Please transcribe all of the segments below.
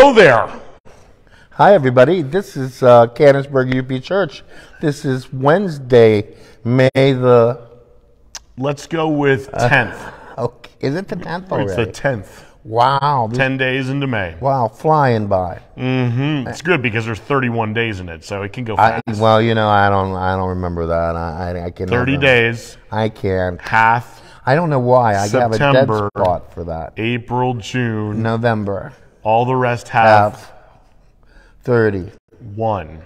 Hello there. Hi, everybody. This is Canonsburg UP Church. This is Wednesday, May the... Let's go with 10th. Okay. Is it the 10th already? It's the 10th. Wow. 10 days into May. Wow, flying by. It's good because there's 31 days in it, so it can go fast. Well, you know, I don't remember that. I can 30 days. I can't. Half. I don't know why. I have a dead September, spot for that. April, June. November. All the rest have 30. 1.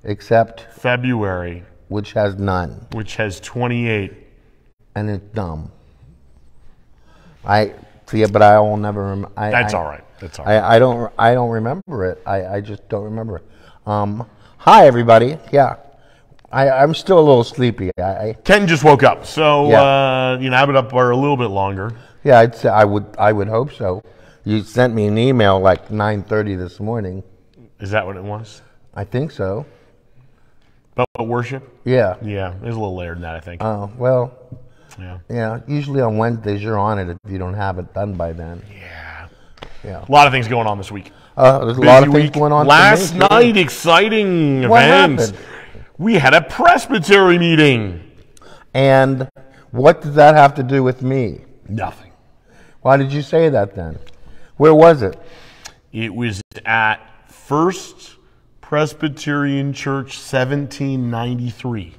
Except February. Which has none. Which has 28. And it's dumb. But I will never remember. That's all right. That's all right. I don't remember it. I just don't remember it. Hi, everybody. Yeah. I'm still a little sleepy. Ken just woke up, so yeah. I've been up for a little bit longer. Yeah, I'd say I would hope so. You sent me an email like 9:30 this morning. Is that what it was? I think so. About worship? Yeah. Yeah, it was a little later than that, I think. Oh, well. Yeah. Yeah. Usually on Wednesdays you're on it if you don't have it done by then. Yeah. Yeah. A lot of things going on this week. There's a lot of things going on. Last night, exciting what events. Happened? We had a presbytery meeting. And what does that have to do with me? Nothing. Why did you say that then? Where was it? It was at First Presbyterian Church, 1793.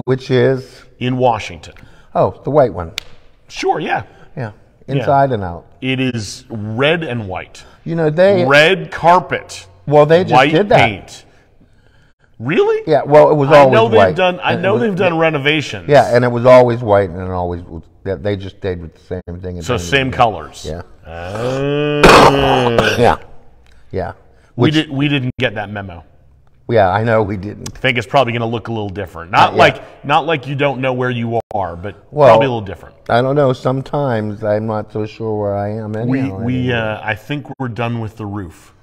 Which is? In Washington. Oh, the white one. Sure, yeah. Yeah, inside and out. It is red and white. You know, red carpet. Well, they just white did that. Paint. Really? Yeah, well, it was always white. I know they've done renovations. Yeah, and it was always white, and it always was, they just stayed with the same thing. So same colors. Yeah. Yeah. Yeah. We didn't get that memo. Yeah, I know we didn't. I think it's probably going to look a little different. Not like you don't know where you are, but well, probably a little different. I don't know. Sometimes I'm not so sure where I am anyhow. I think we're done with the roof.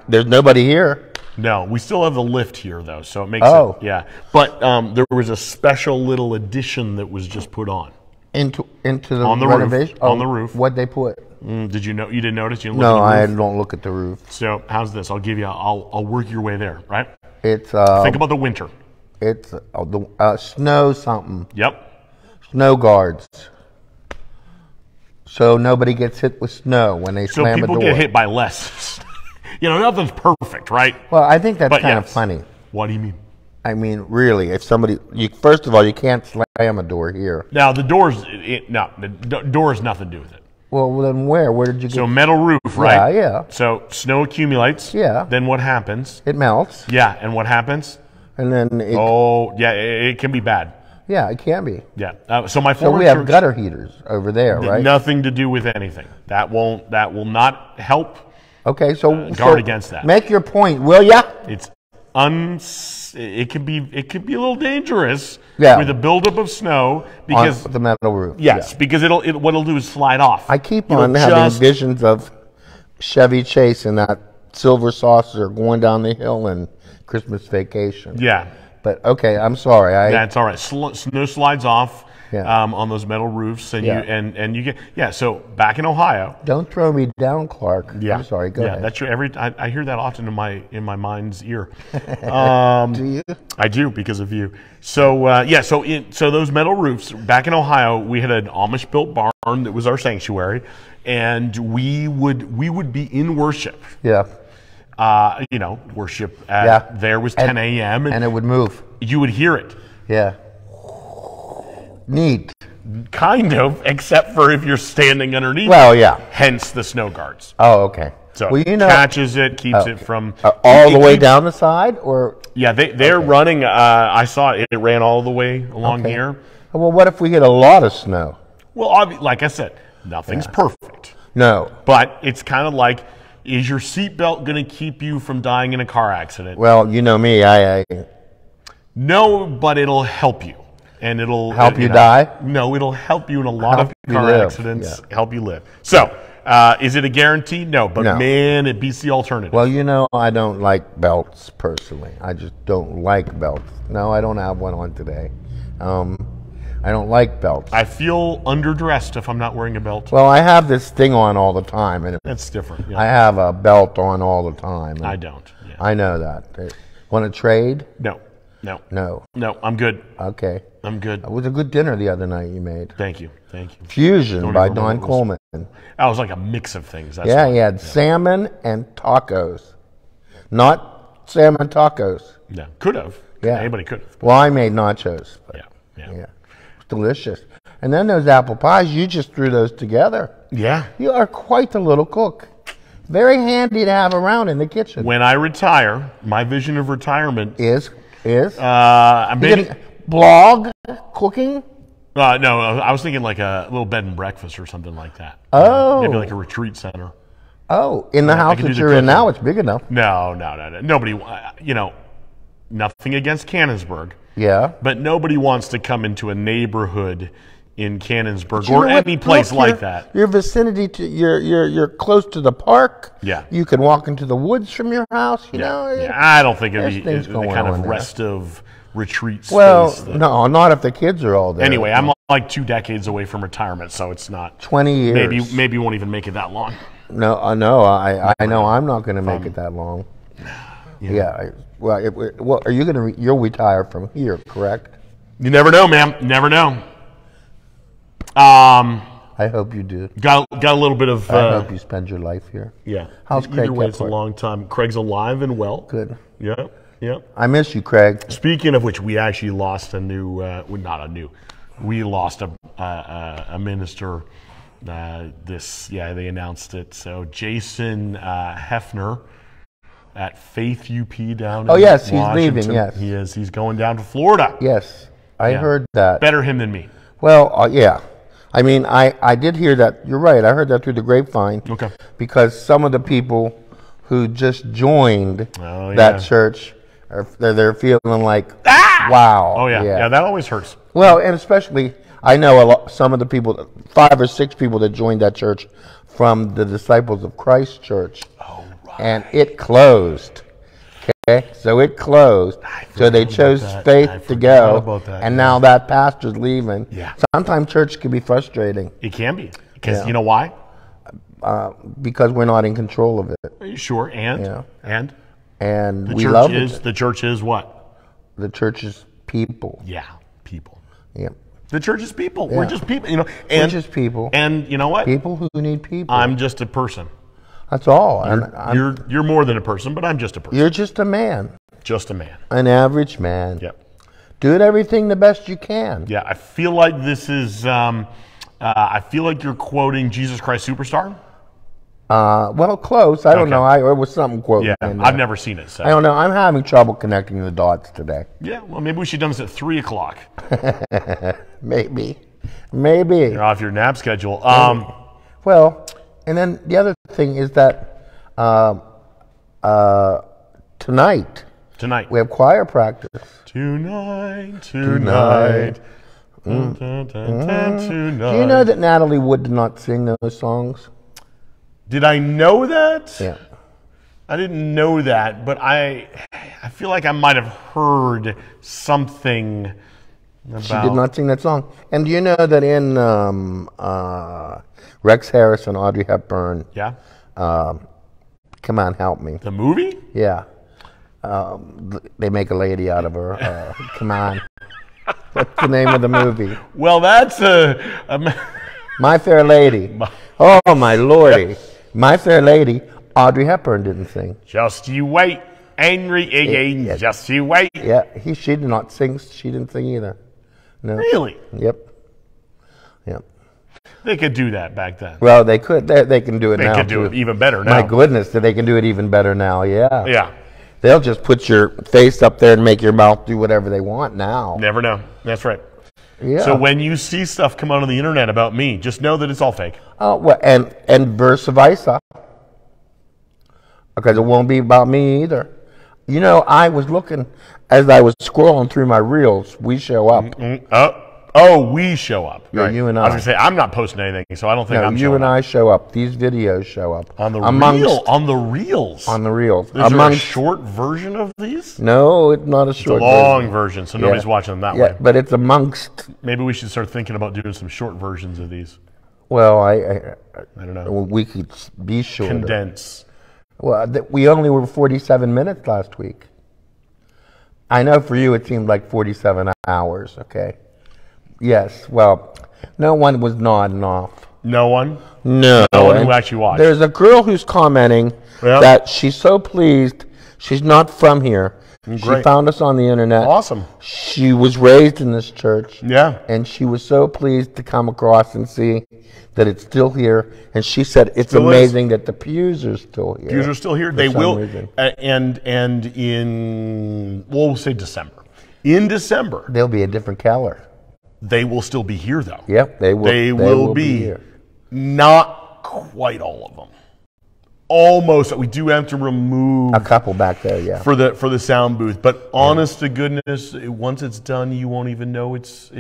There's nobody here. No, we still have the lift here though, so it makes it. Yeah, but there was a special little addition that was just put on into the on the renovation. Roof. On the roof. What'd they put? Did you know? You didn't notice? You didn't look at the roof? roof? I don't look at the roof. So how's this? I'll work your way there. Right. It's think about the winter. It's the snow something. Yep. Snow guards. So nobody gets hit with snow when they slam a door. So people get hit by less. Nothing's perfect, right? Well, I think that's kind of funny. What do you mean? I mean, really, if somebody, first of all, you can't slam a door here. Now, the door has nothing to do with it. Well, then where? Where did you get? So metal roof, right? Yeah. So snow accumulates. Yeah. Then what happens? It melts. Yeah, and what happens? And then it can be bad. Yeah, it can be. Yeah. So my former we have gutter heaters over there, right? Nothing to do with anything. That will not help. Okay, so guard against that. Make your point, will ya? It could be a little dangerous with the buildup of snow because on the metal roof. Yes, because what it'll do is slide off. I keep on having visions of Chevy Chase and that silver saucer going down the hill in Christmas Vacation. Yeah. But okay, I'm sorry. Yeah, it's all right. Snow slides off on those metal roofs, and you get so back in Ohio. Don't throw me down, Clark. Yeah, I'm sorry. Go ahead. That's I hear that often in my mind's ear. Do you? I do because of you. So so those metal roofs back in Ohio, we had an Amish built barn that was our sanctuary, and we would be in worship. Yeah. Worship there was 10 a.m. and it would move. You would hear it. Yeah. Neat. Kind of, except for if you're standing underneath. Well, yeah. Hence the snow guards. Oh, okay. So catches it, keeps it from all the way down the side, or they're running. I saw it ran all the way along here. Well, what if we get a lot of snow? Well, like I said, nothing's perfect. No, but it's kind of like, is your seatbelt going to keep you from dying in a car accident? Well, you know me, No, but it'll help you. And it'll help you die? No, it'll help you in a lot of car accidents, help you live. So, is it a guarantee? No, but man, it beats the alternative. Well, I don't like belts personally. I just don't like belts. No, I don't have one on today. I don't like belts. I feel underdressed if I'm not wearing a belt. Well, I have this thing on all the time, and That's different. Yeah. I have a belt on all the time. And I don't. Yeah. I know that. Want to trade? No. No. No. No, I'm good. Okay. I'm good. It was a good dinner the other night you made. Thank you. Thank you. Fusion Don't by even Don remember what it was. Coleman. That was like a mix of things. That's Yeah, why. he had salmon and tacos. Not salmon tacos. Yeah. Could have. Yeah. Anybody could have. Well, I made nachos. But Yeah. Yeah. yeah. It's delicious. And then those apple pies, you just threw those together. Yeah. You are quite the little cook. Very handy to have around in the kitchen. When I retire, my vision of retirement Is? I'm You maybe, gonna blog cooking? no, I was thinking like a little bed and breakfast or something like that. Oh. Maybe like a retreat center. Oh, in the house can do that the you're in cooking. now, it's big enough. No. Nobody, nothing against Canonsburg, Yeah. but nobody wants to come into a neighborhood in Canonsburg You or know what? any place Look, like your- that. Your vicinity to you're close to the park. Yeah. You can walk into the woods from your house. You know. Yeah, I don't think it'd there's be things the going kind on of there. restive retreat space. Well, that- no, not if the kids are all there. Anyway, I'm like 2 decades away from retirement, so it's not. 20 years. Maybe won't even make it that long. No, I know I'm not going to make it that long. Yeah. Well, are you going to? You'll retire from here, correct? You never know, man. Never know. I hope you do. Got a little bit of. I hope you spend your life here. Yeah. How's Either Craig way, it's a Kepler? long time. Craig's alive and well. Good. Yeah. Yeah. I miss you, Craig. Speaking of which, we actually lost a new. Well, not a new. We lost a minister. They announced it. So Jason Hefner at Faith UP down. Oh, in yes, he's Washington. leaving, yes. He is. He's going down to Florida. Yes, I Yeah. heard that. Better him than me. Well, yeah. I mean, I did hear that. You're right. I heard that through the grapevine. Okay. Because some of the people who just joined Oh, that yeah. church, they're feeling like, wow. Oh yeah. That always hurts. Well, and especially, I know some of the people, 5 or 6 people that joined that church from the Disciples of Christ Church. Oh right. And it closed. Okay, so it closed. So they about chose that. I Faith to forgot go, about that, and yeah. now that pastor's leaving. Yeah. Sometimes church can be frustrating It can be because Yeah. you know why? because we're not in control of it, Are you sure? And Yeah. and and the we church love is it. the church is what? The church's people. Yeah, people. Yeah, The church is people. Yeah. We're just people. And we're just people. And you know what? People who need people. I'm just a person. That's all. I'm, You're more than a person, but I'm just a person. you're just a man, Just a man. an average man. Yep. Doing everything the best you can. Yeah. I feel like this is. I feel like you're quoting Jesus Christ Superstar. Well, close. I don't Okay. know. It was something quote. Yeah. in there. I've never seen it. So. I don't know. I'm having trouble connecting the dots today. Yeah. Well, maybe we should have done this at 3:00. Maybe. You're off your nap schedule. Well, and then the other thing is that tonight Tonight. we have choir practice. Tonight. Tonight. Tonight. Do you know that Natalie Wood did not sing those songs? Did I know that? Yeah. I didn't know that, but I feel like I might have heard something about. She did not sing that song. And do you know that in Rex Harris and Audrey Hepburn, Yeah. Come On Help Me. The movie? Yeah. They make a lady out of her. Come on. What's the name of the movie? Well, that's a My Fair Lady. Oh, my lordy. My Fair Lady, Audrey Hepburn didn't sing. just you wait, angry again. Yeah. Just you wait. Yeah, she did not sing. She didn't sing either. No. Really? Yep. Yep. They could do that back then. Well, they could. They can do it They now. could do too. it even better now. My goodness, they can do it even better now. Yeah. Yeah. They'll just put your face up there and make your mouth do whatever they want now. Never know. That's right. Yeah. So when you see stuff come out on the internet about me, just know that it's all fake. Oh, well, and versa versa, because it won't be about me either. You know, I was looking as I was scrolling through my reels. We show up. Oh, we show up. Yeah, right. you and I was I. going to say, I'm not posting anything, so I don't think No, I'm you showing and up. I show up. These videos show up. On the Amongst- on the reels. On the reels. Is there a short version of these? No, it's not a It's a short long version, so nobody's watching them that Yeah, way. but it's amongst. Maybe we should start thinking about doing some short versions of these. Well, I don't know. we could be shorter. Condense. Well, we only were 47 minutes last week. I know for you it seemed like 47 hours, okay? Yes, well, no one was nodding off. No one? No. No one who actually watched. There's a girl who's commenting that she's so pleased. She's not from here. Great. She found us on the internet. Awesome. She was raised in this church. Yeah. And she was so pleased to come across and see that it's still here. And she said it's Still amazing that the pews are still here. Pews are still here. They will, and in, we'll say December. In December, There'll be a different color. they will still be here, though. Yep, they will. They will be here. not quite all of them. Almost. We do have to remove A couple back there, yeah. for the sound booth. But honest to goodness, once it's done, you won't even know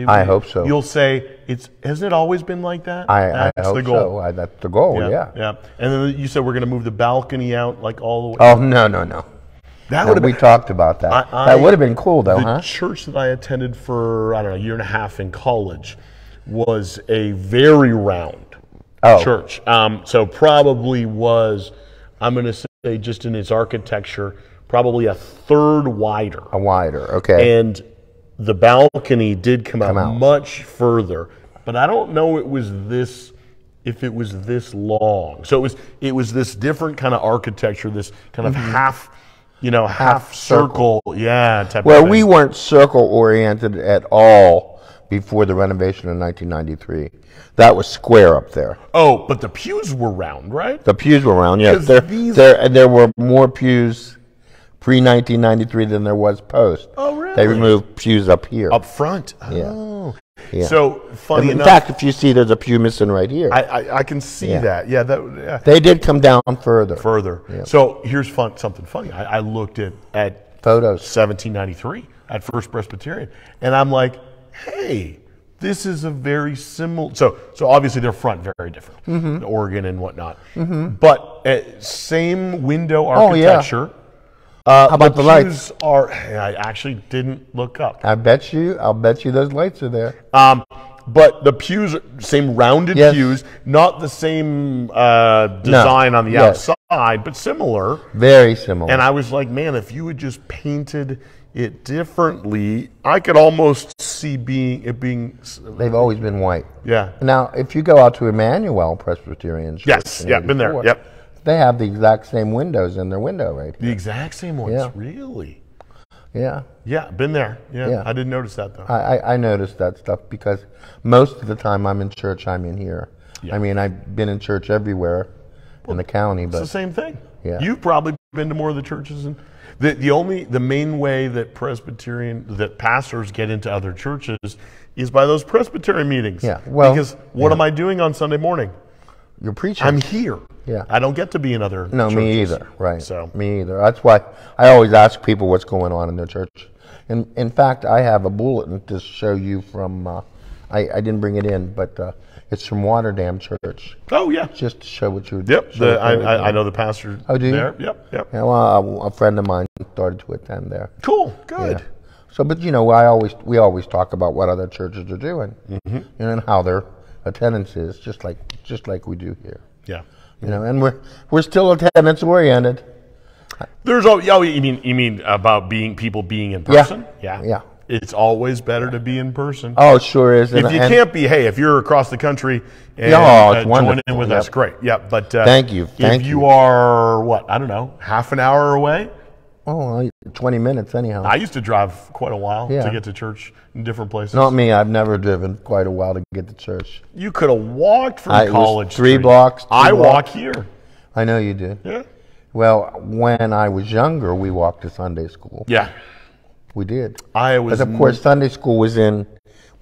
I hope so. You'll say hasn't it always been like that? I That's hope the goal. so. That's the goal, yeah. Yeah. And then you said we're going to move the balcony out like all the way. Oh, no. That No, would have we been talked about that. That would have been cool, though, the huh? church that I attended for, I don't know, a year and a half in college was a very round church. So probably was, I'm going to say just in its architecture, probably a third wider. A wider, okay. And the balcony did come out much further. But I don't know if it was this long. So it was this different kind of architecture, this kind of half circle, type Well, of thing. we weren't circle-oriented at all before the renovation in 1993. That was square up there. Oh, but the pews were round, right? The pews were round, yes. 'Cause There were more pews pre-1993 than there was post. Oh, really? They removed pews up here. Up front. Yeah. Oh. Yeah. So funny In enough, fact, if you see, there's a pew missing right here. I can see that. Yeah, They did come down further. Further. So here's something funny. I looked at Photos. 1793 at First Presbyterian, and I'm like, hey, this is a very similar. So obviously their front very different, the organ and whatnot, but same window architecture. How about the lights? I actually didn't look up. I'll bet you those lights are there. But the pews, same rounded pews, not the same design on the outside, but similar. Very similar. And I was like, man, if you had just painted it differently, I could almost see it being. They've always been white. Yeah. Now, if you go out to Emmanuel Presbyterian Church, Yes. Yeah. Been there. Yep. They have the exact same windows in their window right here. The exact same ones. Yeah. Really. Yeah. Yeah. Been there. Yeah. I didn't notice that though. I noticed that stuff because most of the time I'm in church, I'm in here. Yeah. I mean, I've been in church everywhere in the county, but it's the same thing. Yeah. You've probably been to more of the churches, and the main way that pastors get into other churches is by those Presbyterian meetings. Yeah. Well, because what am I doing on Sunday morning? You're preaching. I'm here. Yeah. I don't get to be in other churches. Me either. Right. So me either. That's why I always ask people what's going on in their church. And in fact, I have a bulletin to show you from. I didn't bring it in, but it's from Waterdam Church. Oh yeah. Just to show what you. Yep. I know the pastor. Oh, do you? There. Yep. Yeah, well, a friend of mine started to attend there. Cool. Good. Yeah. So, but we always talk about what other churches are doing, and how their attendance is, just like we do here. Yeah. And we're still attendance oriented. There's you mean about people being in person? Yeah. It's always better to be in person. Oh, it sure is. If you can't be, if you're across the country and join in with us, great. Yeah, but thank you. If you are I don't know, half an hour away. Oh, 20 minutes anyhow. I used to drive quite a while to get to church in different places. Not me. I've never driven quite a while to get to church. You could have walked from College Street. 3 blocks. I walk here. I know you do. Yeah. Well, when I was younger, we walked to Sunday school. Yeah. We did. But of course, Sunday school was in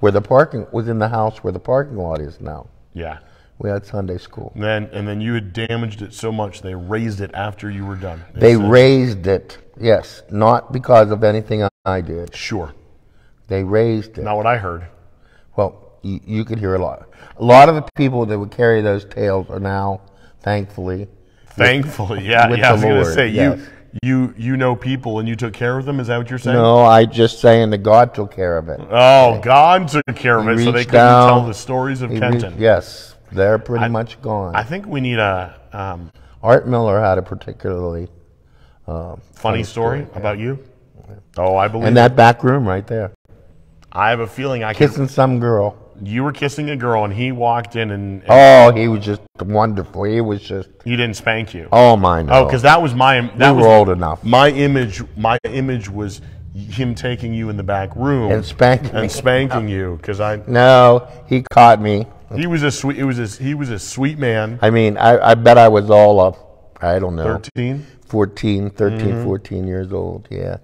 the house where the parking lot is now. Yeah. We had Sunday school. And then you had damaged it so much they raised it after you were done. They raised it, yes, not because of anything I did. Sure. They raised it. Not what I heard. Well, you could hear a lot. A lot of the people that would carry those tales are now, thankfully, yeah. with I was the going to Lord, say, yes. you know people and you took care of them. Is that what you're saying? No, I just saying that God took care of it. Oh, God took care of it, so they couldn't tell the stories of Kenton. Yes, they're pretty much gone. I think we need a Art Miller had a particularly funny story about you. Oh, I believe in that back room right there, I have a feeling kissing some girl. You were kissing a girl, and he walked in, and oh, he was just wonderful. He was just. He didn't spank you. Oh my no. Oh, because that was my. That we was were old enough. My image was him taking you in the back room and spanking you. Because I. No, he caught me. He was a sweet. He was a sweet man. I mean, I bet I was all up. I don't know. 13? 14, 13, 14 years old. Yeah,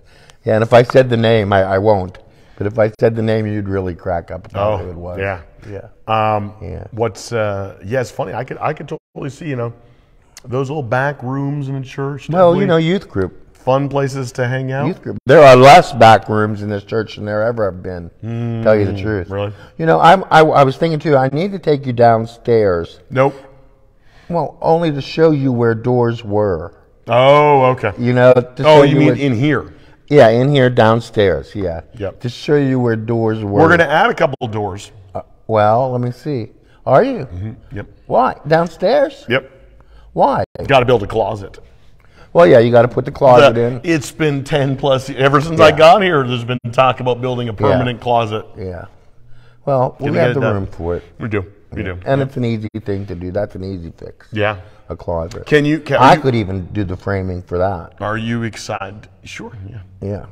yeah. And if I said the name, I won't. But if I said the name, you'd really crack up about who it was. Yeah. Yeah. Yeah. It's funny. I could totally see, those little back rooms in a church. Well, youth group. Fun places to hang out. Youth group. There are less back rooms in this church than there ever have been. Tell you the truth. Really? I was thinking too, I need to take you downstairs. Nope. Well, only to show you where doors were. Oh, okay. You mean in here? Yeah, in here downstairs, yeah. Yep. To show you where doors were. We're going to add a couple of doors. Well, let me see. Are you? Mm-hmm. Yep. Why? Downstairs? Yep. Why? Got to build a closet. Well, yeah, you got to put the closet in. It's been 10 plus years. Ever since I got here, there's been talk about building a permanent closet. Yeah. Well, we have the room for it. We do. We do. And it's an easy thing to do. That's an easy fix. Yeah. A closet. I could even do the framing for that. Are you excited? Sure. Yeah. Yeah.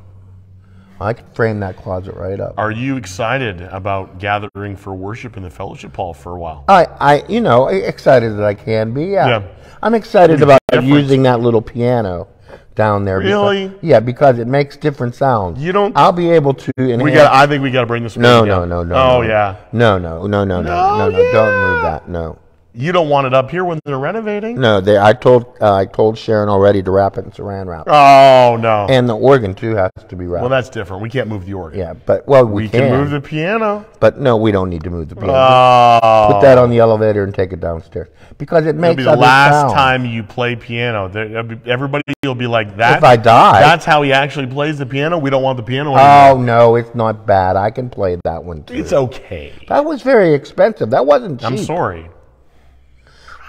I could frame that closet right up. Are you excited about gathering for worship in the fellowship hall for a while? Excited that I can be. Yeah. Yeah. I'm excited about using that little piano down there. Really? Because it makes different sounds. I'll be able to. I think we got to bring this. No. Oh yeah. No. Don't move that. No. You don't want it up here when they're renovating? No, I told Sharon already to wrap it in saran wrap. Oh no! And the organ too has to be wrapped. Well, that's different. We can't move the organ. Yeah, but we can move the piano. But no, we don't need to move the piano. Oh. Put that on the elevator and take it downstairs because it makes. It'll be the last time you play piano. Everybody will be like that. If I die, that's how he actually plays the piano. We don't want the piano anymore. Oh no, it's not bad. I can play that one too. It's okay. That was very expensive. That wasn't cheap. I'm sorry.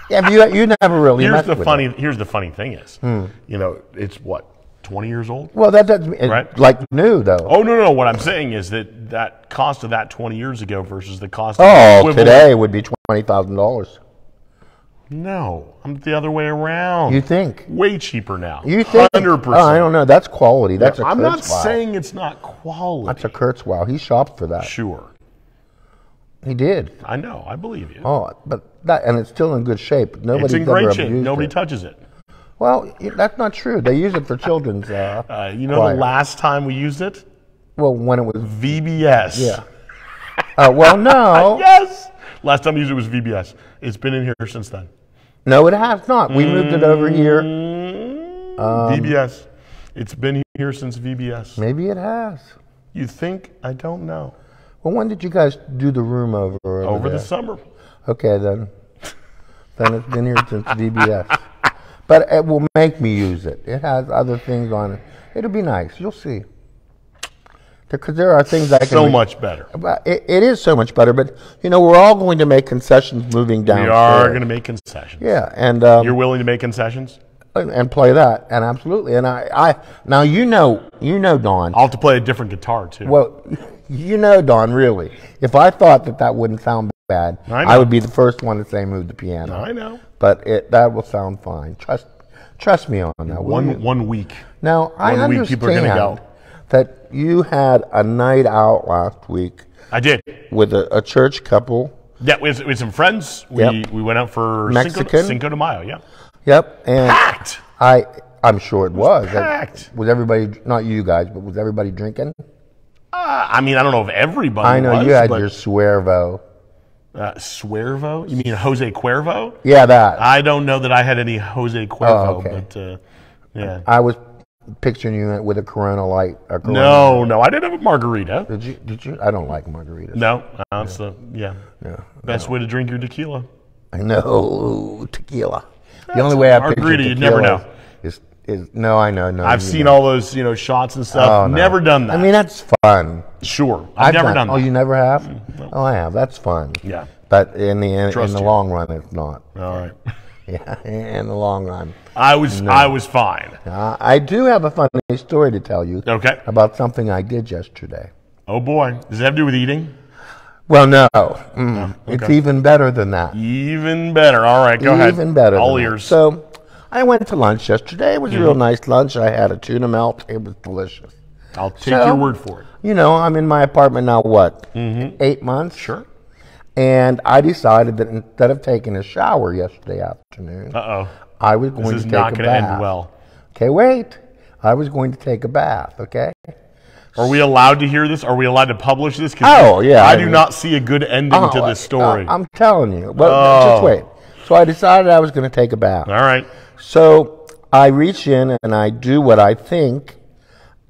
Yeah, but you never really. Here's the funny thing is, it's what, 20 years old? Well, that doesn't right? Like new though. Oh no! What I'm saying is that cost of that 20 years ago versus the cost. of today would be $20,000. No, I'm the other way around. You think? Way cheaper now. You think? 100%. Oh, I don't know. That's quality. That's I'm not saying it's not quality. That's a Kurzweil. He shopped for that. Sure. He did. I know. I believe you. Oh, and it's still in good shape. It's in great shape. Nobody touches it. Well, that's not true. They use it for children's. The last time we used it? Well, when it was VBS. Yeah. Well, no. Yes. Last time we used it was VBS. It's been in here since then. No, it has not. We moved it over here. VBS. It's been here since VBS. Maybe it has. You think? I don't know. Well, when did you guys do the room over the summer. Okay, then. Then it's been here since VBS. But it will make me use it. It has other things on it. It'll be nice. You'll see. Because there are things I can... So much better. It is so much better, but, we're all going to make concessions moving downstairs. We are going to make concessions. Yeah, and... You're willing to make concessions? And play that, and absolutely. And I now Don. I'll have to play a different guitar, too. Well, Don, really. If I thought that wouldn't sound bad, I would be the first one to say move the piano. I know. But that will sound fine. Trust me on that. One week. Now, I understand people are going to go. That you had a night out last week. I did. With a church couple. Yeah, with some friends. We went out for Cinco de Mayo, yeah. Yep. And packed. I'm sure it was. Packed. Was everybody, not you guys, but was everybody drinking? I don't know if everybody I know you had your Suervo. Suervo? You mean Jose Cuervo? Yeah, that. I don't know that I had any Jose Cuervo, okay. but yeah. I was picturing you with a Corona Light. A Corona No, I didn't have a margarita. Did you? I don't like margaritas. No, that's best way to drink your tequila. I know tequila. The only way I picture margarita, tequila you'd never know. is no, I know, no. I've seen all those, shots and stuff. Oh, no. Never done that. I mean, that's fun. Sure, I've never done that. Oh, you never have? No. Oh, I have. That's fun. Yeah. But in the long run, it's not. All right. Yeah, in the long run. I was fine. I do have a funny story to tell you. Okay. About something I did yesterday. Oh boy, does it have to do with eating? Well, no. It's even better than that. Even better. All right, go ahead. Even better. All ears. So, I went to lunch yesterday. It was a real nice lunch. I had a tuna melt. It was delicious. I'll take your word for it. I'm in my apartment now, 8 months? Sure. And I decided that instead of taking a shower yesterday afternoon, I was going to take a bath. This is not going to end well. Okay, wait. I was going to take a bath, okay? Are we allowed to hear this? Are we allowed to publish this? Oh, yeah. I do not see a good ending to this story. I'm telling you. But just wait. So I decided I was going to take a bath. All right. So I reach in and I do what I think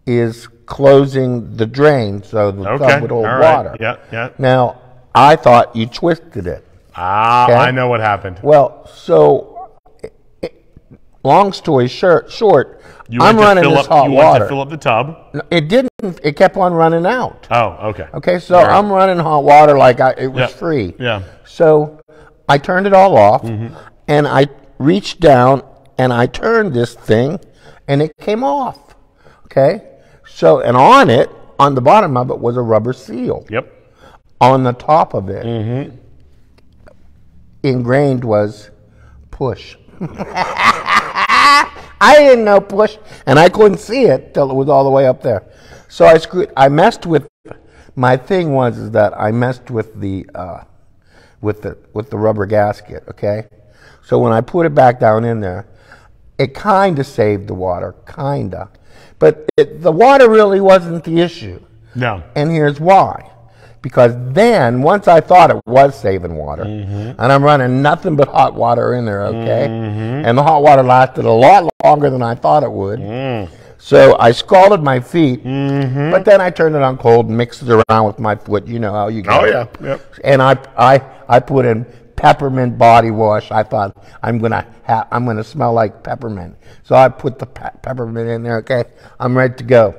is closing the drain so the tub would hold water. Yeah. Now, I thought you twisted it. Okay? I know what happened. Well, so long story short, I'm running this hot water. You went to fill up the tub. It didn't. It kept on running out. Oh, okay. Okay, so I'm running hot water like it was free. Yeah. So I turned it all off, and I reached down, and I turned this thing, and it came off. Okay? So, and on the bottom of it was a rubber seal. Yep. On the top of it, ingrained was push. I didn't know push, and I couldn't see it till it was all the way up there. So I messed with. My thing was that I messed with the rubber gasket. Okay, so when I put it back down in there, it kind of saved the water, kinda, but the water really wasn't the issue. No. And here's why. Because then, once I thought it was saving water, and I'm running nothing but hot water in there, okay? And the hot water lasted a lot longer than I thought it would. So I scalded my feet, but then I turned it on cold and mixed it around with my foot. You know how you go. Oh, yeah. Yep. And I put in peppermint body wash. I thought I'm gonna smell like peppermint. So I put the peppermint in there, okay? I'm ready to go.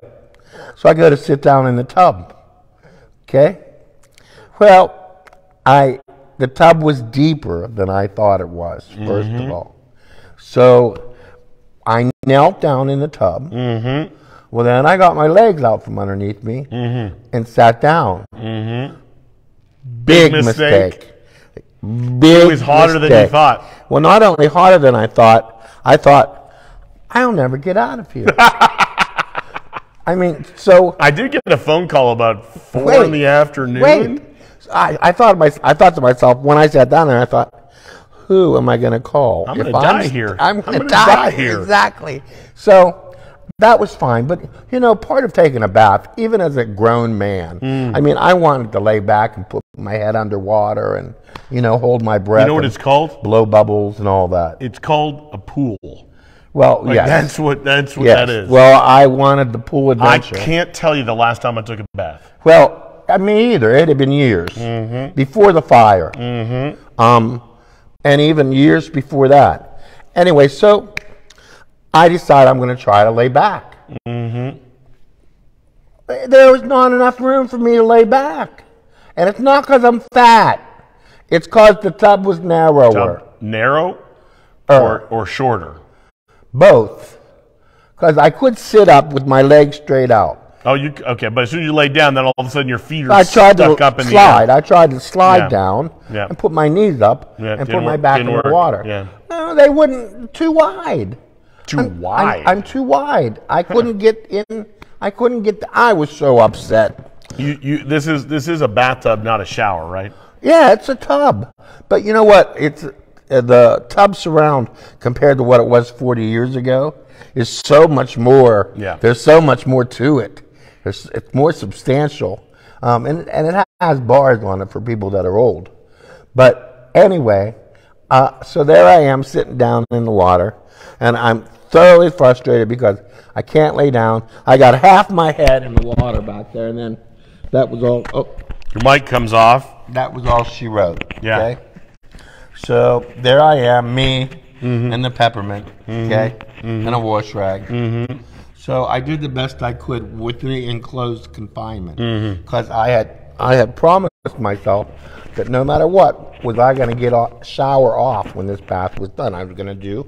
So I go to sit down in the tub, okay? Well, the tub was deeper than I thought it was, first of all. So I knelt down in the tub. Well, then I got my legs out from underneath me and sat down. Big mistake. Big It was hotter than you thought. Well, not only hotter than I thought I'll never get out of here. I mean, so I did get a phone call about 4 in the afternoon. Wait. I thought to myself when I sat down there, I thought, who am I going to call? I'm going to die here. I'm going to die here. Exactly. So that was fine. But, part of taking a bath, even as a grown man, I mean, I wanted to lay back and put my head underwater and, hold my breath. You know what it's called? Blow bubbles and all that. It's called a pool. Well, yes. That's what that is. Well, I wanted the pool adventure. I can't tell you the last time I took a bath. Well, me either. It had been years before the fire, and even years before that. Anyway, so I decided I'm going to try to lay back. There was not enough room for me to lay back, and it's not because I'm fat. It's because the tub was narrower. Narrow, or shorter. Both, because I could sit up with my legs straight out. Oh, okay, but as soon as you lay down, then all of a sudden your feet are stuck up in the air. I tried to slide down and put my knees up and put my back in the water. Yeah. No, they wouldn't. Too wide. Wide? I'm too wide. I couldn't get in. I was so upset. This is a bathtub, not a shower, right? Yeah, it's a tub. But you know what? It's the tub surround compared to what it was 40 years ago is so much more. Yeah. There's so much more to it. It's more substantial, and it has bars on it for people that are old. But anyway, so there I am sitting down in the water, and I'm thoroughly frustrated because I can't lay down. I got half my head in the water back there, and then that was all. Oh, Your mic comes off. that was all she wrote. Yeah. Okay. So there I am, me and the peppermint. Okay, and a wash rag. So I did the best I could with the enclosed confinement because I had promised myself that no matter what, was I going to get shower off when this bath was done. I was going to do.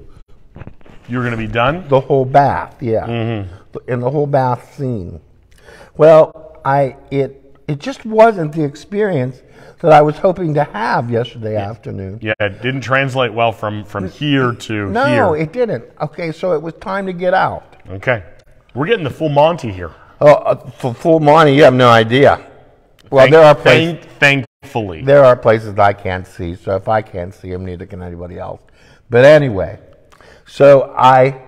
You were going to be done? The whole bath, yeah, in the whole bath scene. Well, it just wasn't the experience that I was hoping to have yesterday afternoon. Yeah, it didn't translate well from here to here. No, it didn't. Okay, so it was time to get out. Okay. We're getting the full Monty here. For full Monty, you have no idea. Well, there are places. Thankfully. There are places I can't see, so if I can't see them, neither can anybody else. But anyway, so I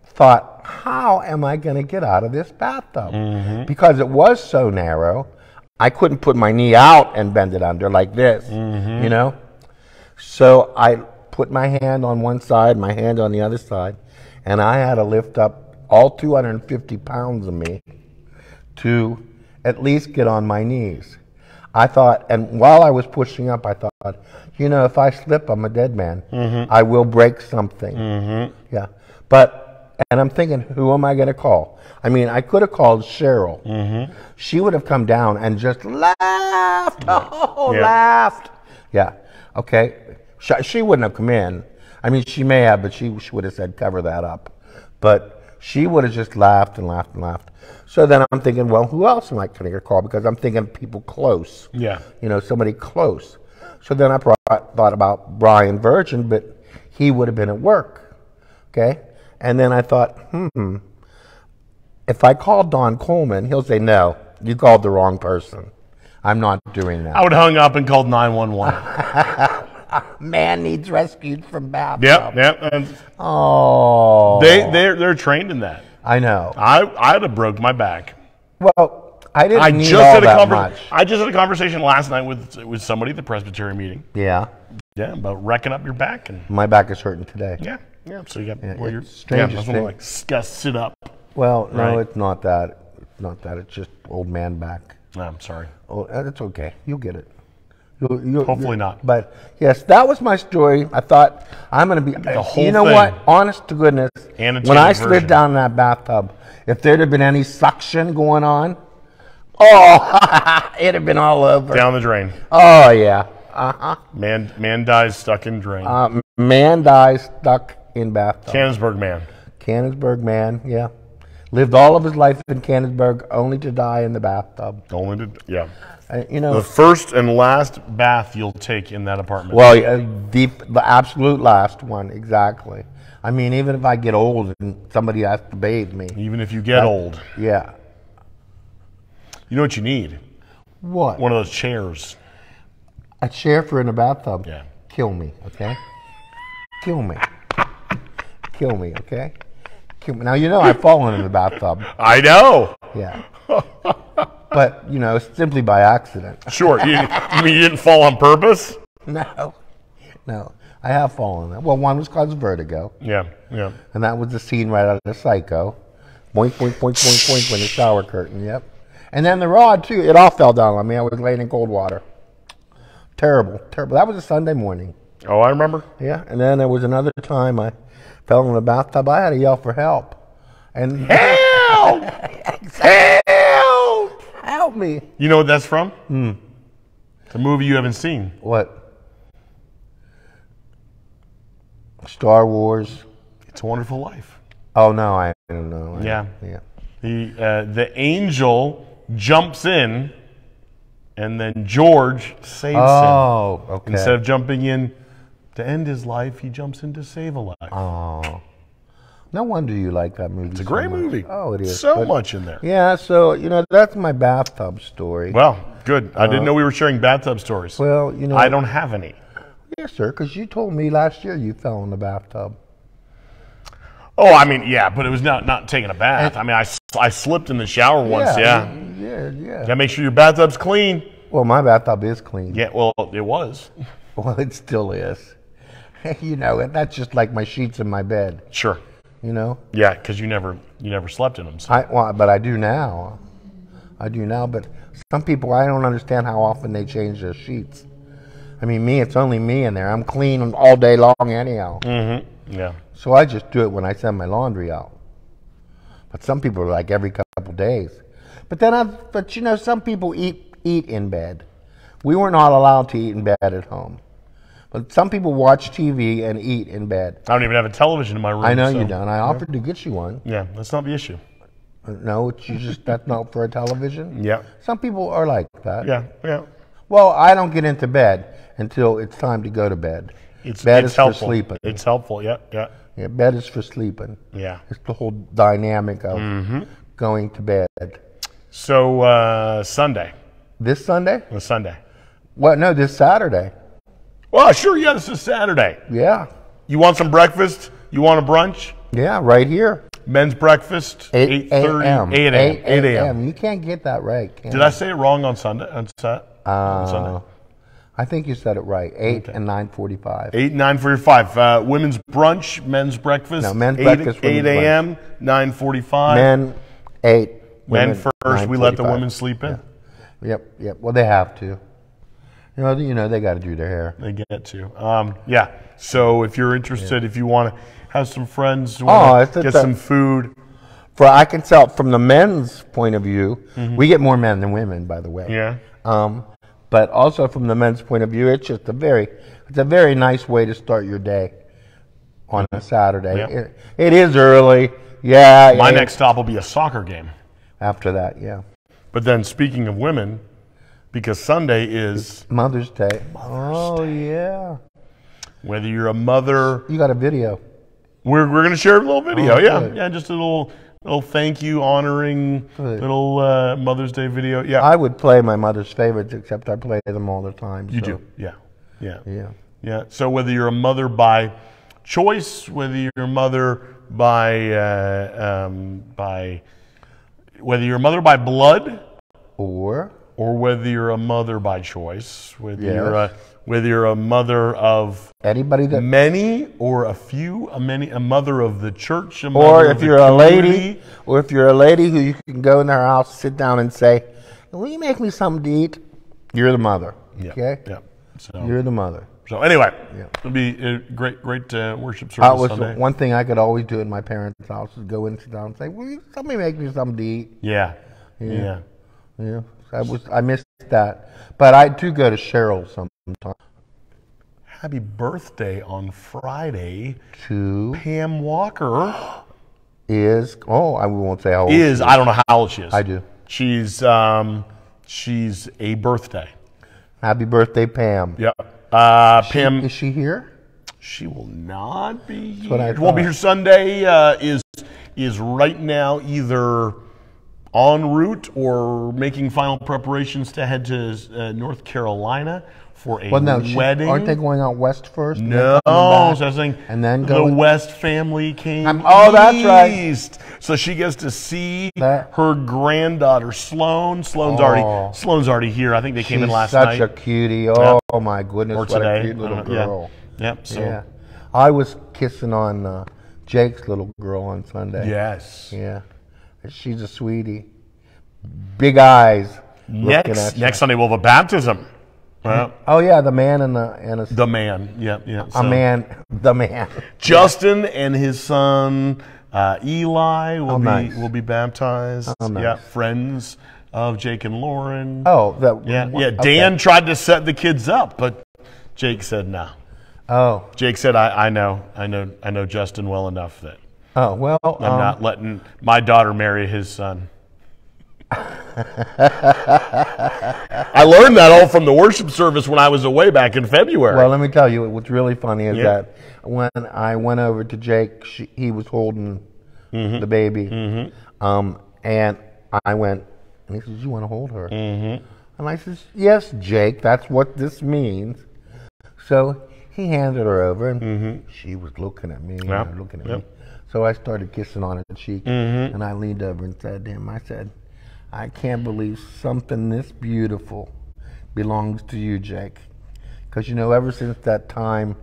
thought, how am I going to get out of this bathtub? Because it was so narrow, I couldn't put my knee out and bend it under like this, you know? So I put my hand on one side, my hand on the other side, and I had to lift up all 250 pounds of me to at least get on my knees. I thought, and while I was pushing up, I thought, you know, if I slip, I'm a dead man. I will break something. Yeah. And I'm thinking, who am I going to call? I mean, I could have called Cheryl. She would have come down and just laughed. Laughed. Yeah. Okay. She wouldn't have come in. I mean, she may have, but she would have said, cover that up. But she would have just laughed and laughed and laughed. So then I'm thinking, well, who else am I going to call? Because I'm thinking people close. Yeah. You know, somebody close. So then I thought about Brian Virgin, but he would have been at work. Okay? And then I thought, if I call Don Coleman, he'll say, no, you called the wrong person. I'm not doing that. I would have hung up and called 911. Man needs rescued from bathtub. Yep. Oh. They're trained in that. I know. I'd have broke my back. Well, I didn't need all that much. I just had a conversation last night with somebody at the Presbyterian meeting. Yeah. Yeah, about wrecking up your back. And my back is hurting today. Yeah. So you got it's strange. Like sit up. Well, no, it's not that. It's not that. It's just old man back. No, I'm sorry. Oh, it's okay. You'll get it. Hopefully not. But yes, that was my story. I thought I'm going to be. The whole you know thing. what? Honest to goodness, when I slid down in that bathtub, if there'd have been any suction going on, it'd have been all over. Down the drain. Oh yeah. Man dies stuck in drain. Man dies stuck in bathtub. Canonsburg man. Canonsburg man. Yeah. Lived all of his life in Canonsburg, only to die in the bathtub. Yeah. You know, the first and last bath you'll take in that apartment. Well, the absolute last one, exactly. I mean, even if I get old and somebody has to bathe me. Even if you get old. Yeah. You know what you need? What? One of those chairs. A chair for in a bathtub? Yeah. Kill me, okay? Kill me. Kill me, okay? Kill me. Now, you know I've fallen in the bathtub. I know. Yeah. But, you know, simply by accident. Sure. You mean you didn't fall on purpose? No. I have fallen. Well, one was caused vertigo. Yeah. And that was the scene right out of Psycho. Boink, boink, boink, boink, boink, when the shower curtain, yep. And then the rod, too, it all fell down on me. I was laying in cold water. Terrible. That was a Sunday morning. Oh, I remember. Yeah, and then there was another time I fell in the bathtub. I had to yell for help. And help! Help! Help me. You know what that's from? It's a movie you haven't seen. What? Star Wars. It's a Wonderful Life. Oh, no, I don't know. Yeah. The angel jumps in, and then George saves him. Oh, okay. Instead of jumping in to end his life, he jumps in to save a life. Oh. No wonder you like that movie. It's a great movie. Oh, it is. So much in there. Yeah, so, you know, that's my bathtub story. Well, good. I didn't know we were sharing bathtub stories. Well, you know. I don't have any. Yes, sir, because you told me last year you fell in the bathtub. Oh, I mean, yeah, but it was not taking a bath. I mean, I slipped in the shower once, yeah. Yeah. Gotta make sure your bathtub's clean. Well, my bathtub is clean. Yeah, well, it was. Well, it still is. You know, that's just like my sheets in my bed. Sure. you know. Yeah, because you never slept in them. So. But I do now. I do now, but some people, I don't understand how often they change their sheets. I mean, it's only me in there. I'm clean all day long anyhow. Mm-hmm. Yeah. So I just do it when I send my laundry out. But some people are like every couple days. But you know, some people eat in bed. We were not allowed to eat in bed at home. But some people watch TV and eat in bed. I don't even have a television in my room. I know you don't. I offered to get you one. Yeah, that's not the issue. No, that's not for a television? Yeah. Some people are like that. Yeah, yeah. Well, I don't get into bed until it's time to go to bed. Bed is helpful. for sleeping. It's helpful, yeah. Yeah, bed is for sleeping. Yeah. It's the whole dynamic of going to bed. So, Sunday. This Sunday? This Sunday. What? No, this Saturday. Well, sure, yeah, this is Saturday. Yeah. You want some breakfast? You want a brunch? Yeah, right here. Men's breakfast, 8 a.m. 8 a.m. You can't get that right. Did I say it wrong on Sunday? On Sunday? I think you said it right. 8 and 9:45. 8 and 9:45. Women's brunch, men's breakfast. No, men's breakfast, 8 a.m., 9:45. Men, 8. Men first. We let the women sleep in. Yeah. Yep. Well, they have to. You know, they got to do their hair. They get to. Yeah. So if you're interested, if you want to have some friends, get some food. I can tell from the men's point of view, we get more men than women, by the way. Yeah. But also from the men's point of view, it's just a very nice way to start your day on a Saturday. Yeah. It is early. Yeah. My next stop will be a soccer game. After that, yeah. But then speaking of women, because Sunday is Mother's Day. Yeah. Whether you're a mother, you got a video. We're going to share a little video. Good. Yeah, just a little thank you, honoring little Mother's Day video. Yeah. I would play my mother's favorites, except I play them all the time. You do. Yeah. So whether you're a mother by choice, whether you're a mother whether you're a mother by blood, or whether you're a mother by choice, whether you're a mother of anybody that many or a few, a mother of the church, or if you're a lady, who you can go in their house, sit down, and say, "Will you make me something to eat?" You're the mother. Okay. Yeah. So you're the mother. So anyway, it'll be a great worship service Sunday. One thing I could always do at my parents' house is go in, sit down, and say, "Will you somebody make me something to eat?" Yeah. I missed that, but I do go to Cheryl sometimes. Happy birthday on Friday to Pam Walker. I won't say how old she is. I don't know how old she is. I do. She's a birthday. Happy birthday, Pam. Yeah. Pam, is she here? She will not be here. She won't be here Sunday. Is right now either en route or making final preparations to head to North Carolina for a wedding. Aren't they going out west first? No, so I was saying, and then the West family came that's right. east. So she gets to see her granddaughter Sloan. Sloan's already here. I think they came in last night. She's such a cutie. Oh my goodness, or today. What a cute little girl. So I was kissing on Jake's little girl on Sunday. Yes. Yeah. She's a sweetie. Big eyes. Next Sunday we'll have a baptism. Oh yeah, the man and the the man. Yeah. So, the man. Justin and his son Eli will be baptized. Oh, nice. Yeah, friends of Jake and Lauren. Dan tried to set the kids up, but Jake said no. Oh. Jake said I know Justin well enough that I'm not letting my daughter marry his son. I learned that all from the worship service when I was away back in February. Well, let me tell you, what's really funny is that when I went over to Jake, he was holding the baby, and I went, and he says, "You want to hold her?" And I says, "Yes, Jake, that's what this means." So he handed her over, and she was looking at me, looking at me. So I started kissing on her cheek, and I leaned over and said to him, I said, "I can't believe something this beautiful belongs to you, Jake." Because, ever since that time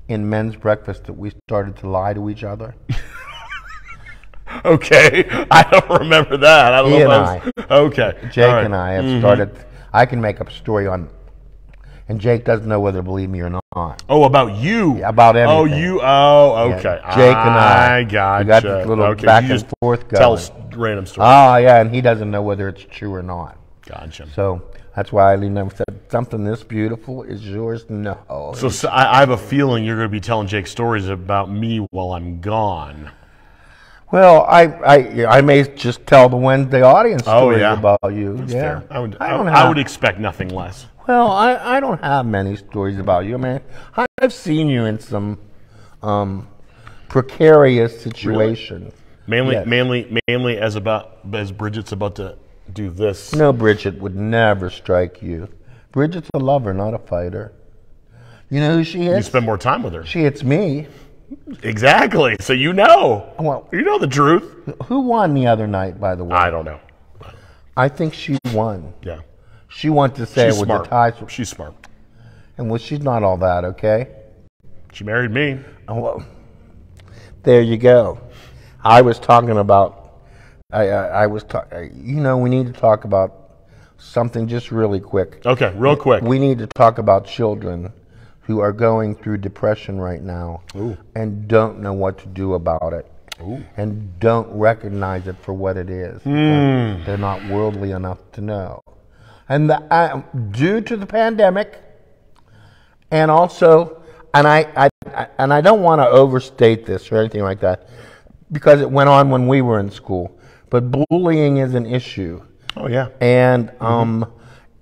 in men's breakfast that we started to lie to each other, Okay, I don't remember that. I don't He know and if I was, okay. Jake all right. and I have started. I can make up a story on, and Jake doesn't know whether to believe me or not. Oh, about you. About everything. Oh, you. Oh, okay. Yeah, Jake and I gotcha. we got this little back and forth going. Tell random stories. Oh yeah, and he doesn't know whether it's true or not. Gotcha. So that's why Eileen never said something this beautiful is yours. No. So I have a feeling you're going to be telling Jake stories about me while I'm gone. Well, I may just tell the Wednesday audience stories about you. That's yeah. fair. I would expect nothing less. Well, I don't have many stories about you. I mean, I've seen you in some precarious situations. Really? Yes. Mainly as Bridget's about to do this. No, Bridget would never strike you. Bridget's a lover, not a fighter. You know who she is? You spend more time with her. She hits me. Exactly. So you know. Well, you know the truth. Who won the other night, by the way? I don't know. I think she won. Yeah. She wanted to say She's it was smart. a tie. She's smart. And well, she's not all that, okay? She married me. Oh, well, there you go. I was talking about, you know, we need to talk about something just really quick. Okay, real quick. We need to talk about children who are going through depression right now. Ooh. And don't know what to do about it. Ooh. And don't recognize it for what it is. They're not worldly enough to know. And due to the pandemic, and also, and I don't want to overstate this or anything like that, because it went on when we were in school, but bullying is an issue. Oh yeah. And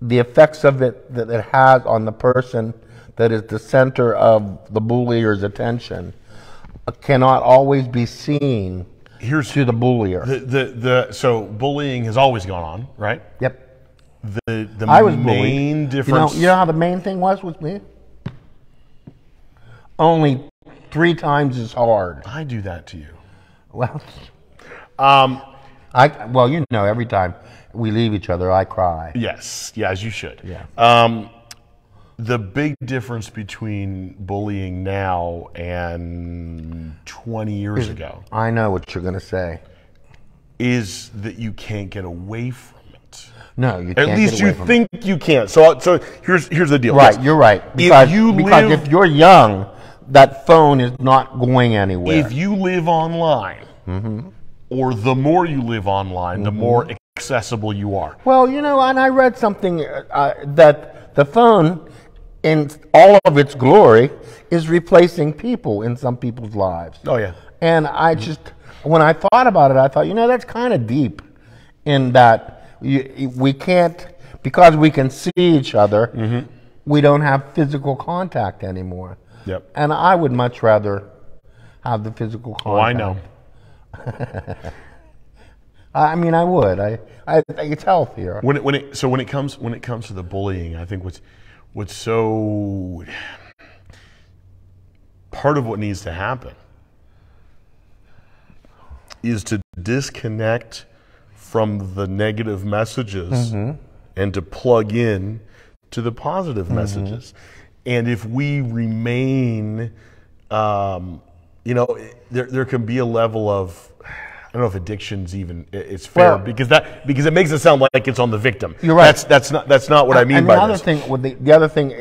the effects of it that it has on the person that is the center of the bullier's attention cannot always be seen to the bullier. So bullying has always gone on, right? Yep. The I was main bullied. difference. You know how the main thing was with me? Only 3 times as hard. I do that to you. Well, well, you know, every time we leave each other, I cry. Yes, yeah, as you should. Yeah. The big difference between bullying now and 20 years ago I know what you're going to say. is that you can't get away from it. No, you can't. At least get away you from think you can. So here's the deal. Right, Yes. you're right. Because live, if you're young, that phone is not going anywhere. if you live online, or the more you live online, the more accessible you are. Well, you know, and I read something that the phone, in all of its glory, is replacing people in some people's lives. Oh yeah. And I just, when I thought about it, I thought, you know, that's kind of deep in that we can't, because we can see each other, we don't have physical contact anymore. Yep. And I would much rather have the physical contact. Oh, I know. I mean, I would. I think it's healthier. When it comes to the bullying, I think what's so part of what needs to happen is to disconnect from the negative messages and to plug in to the positive messages. And if we remain, you know, there can be a level of, I don't know if addiction's even it's fair, Well, because it makes it sound like it's on the victim. You're right. That's not what I mean and by the other this. thing, the other thing,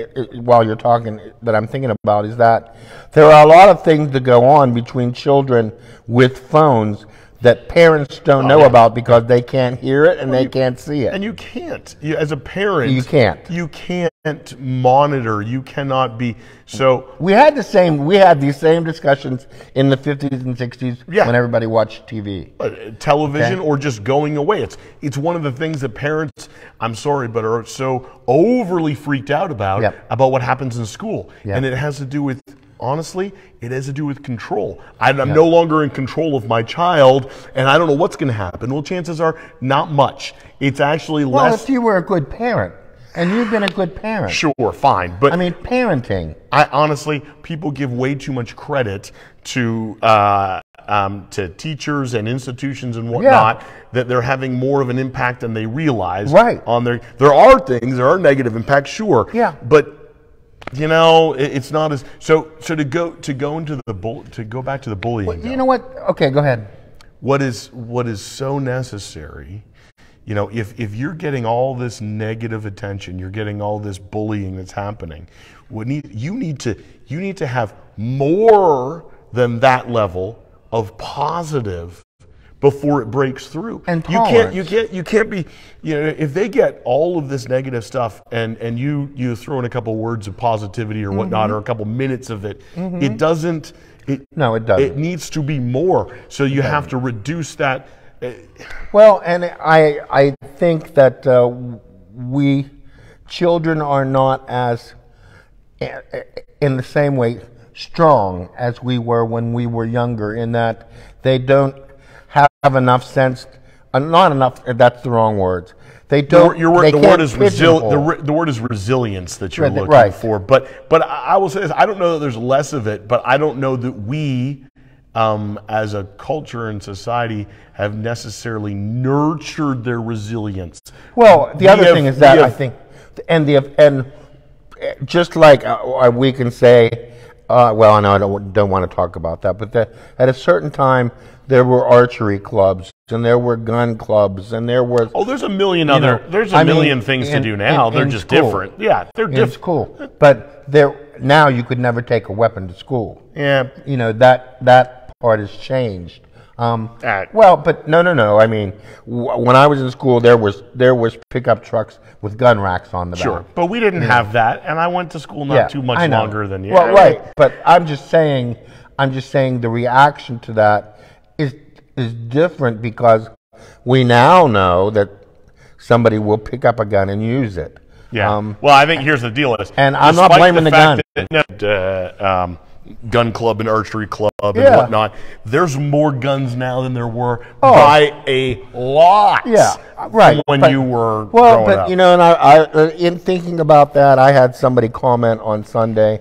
while you're talking, that I'm thinking about is that there are a lot of things that go on between children with phones that parents don't know about because they can't hear it and they can't see it. And you can't. As a parent, You can't. You can't monitor. You cannot be so. We had these same discussions in the 50s and 60s when everybody watched TV. Television or just going away. It's one of the things that parents, I'm sorry, but are so overly freaked out about what happens in school. And it has to do with, honestly, it has to do with control. I'm no longer in control of my child, and I don't know what's going to happen. Well, chances are not much. It's actually less. Well, if you were a good parent, and you've been a good parent. Sure, fine. But I mean, parenting. Honestly, people give way too much credit to teachers and institutions and whatnot, that they're having more of an impact than they realize. On there are negative impacts, sure. But you know, it's not as so to go back to the bullying. Well, you know what? Okay, go ahead. what is so necessary, you know, if you're getting all this negative attention, you're getting all this bullying that's happening, you need to have more than that level of positive before it breaks through. And you can't be, you know, if they get all of this negative stuff and you throw in a couple words of positivity or whatnot, or a couple minutes of it, it doesn't. No, it doesn't. It needs to be more. So you have to reduce that. Well, and I think that children are not as, in the same way, strong as we were when we were younger, in that they don't have enough sense, not enough, that's the wrong words. They don't. The word is resilience that you're looking for. But I will say this: I don't know that there's less of it, but I don't know that we, as a culture and society, have necessarily nurtured their resilience. Well, the other thing is that I think, and just like we can say, well, I know I don't want to talk about that, but at a certain time there were archery clubs and there were gun clubs and there was there's a million million things to do now. They're just different. Yeah, they're different. It's cool, but now you could never take a weapon to school. Yeah, you know that part has changed. Well, but no. I mean, when I was in school, there was pickup trucks with gun racks on the back. Sure, but we didn't have that, and I went to school not too much longer than you. Well, right, but I'm just saying the reaction to that is different because we now know that somebody will pick up a gun and use it. Yeah. Well, I think here's the deal is, and I'm not blaming the gun. Gun club and archery club and whatnot. There's more guns now than there were by a lot. Yeah, right. When you were growing up. You know, and I in thinking about that, I had somebody comment on Sunday.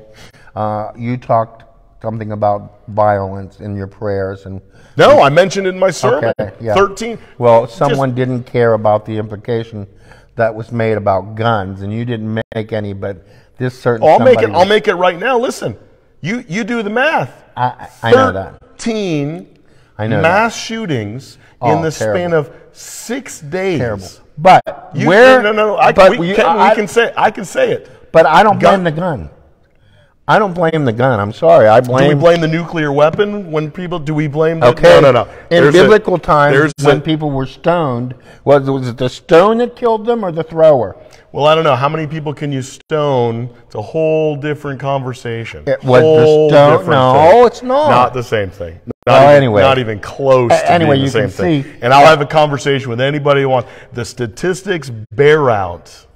You talked something about violence in your prayers, and no, I mentioned it in my sermon. Okay, yeah. 13. Well, someone didn't care about the implication that was made about guns, and you didn't make any, but this certain. I'll make it right now. Listen. You do the math. I know that. 13 mass shootings in the span of 6 days. Terrible. But I can say it. But I don't blame the gun. I don't blame the gun. I'm sorry. Do we blame the nuclear weapon when people? Do we blame? Okay. No. In biblical times, when people were stoned, was it the stone that killed them or the thrower? Well, I don't know. How many people can you stone? It's a whole different conversation. It was the stone. No, it's not. Not the same thing. Anyway. Not even close to being the same thing. And I'll have a conversation with anybody who wants. The statistics bear out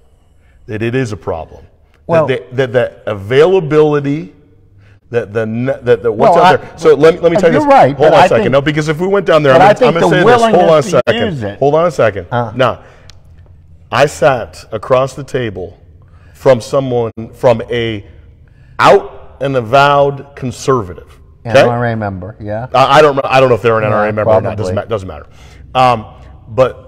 that it is a problem. Well, that the availability, that what's out there. So let me tell you this. You're right. Hold on a second. No, because if we went down there, I'm going to say this. Hold on a second. Now, I sat across the table from someone from a out and avowed conservative. Okay? NRA member, yeah. I don't know if they're an NRA member or not. Doesn't matter. But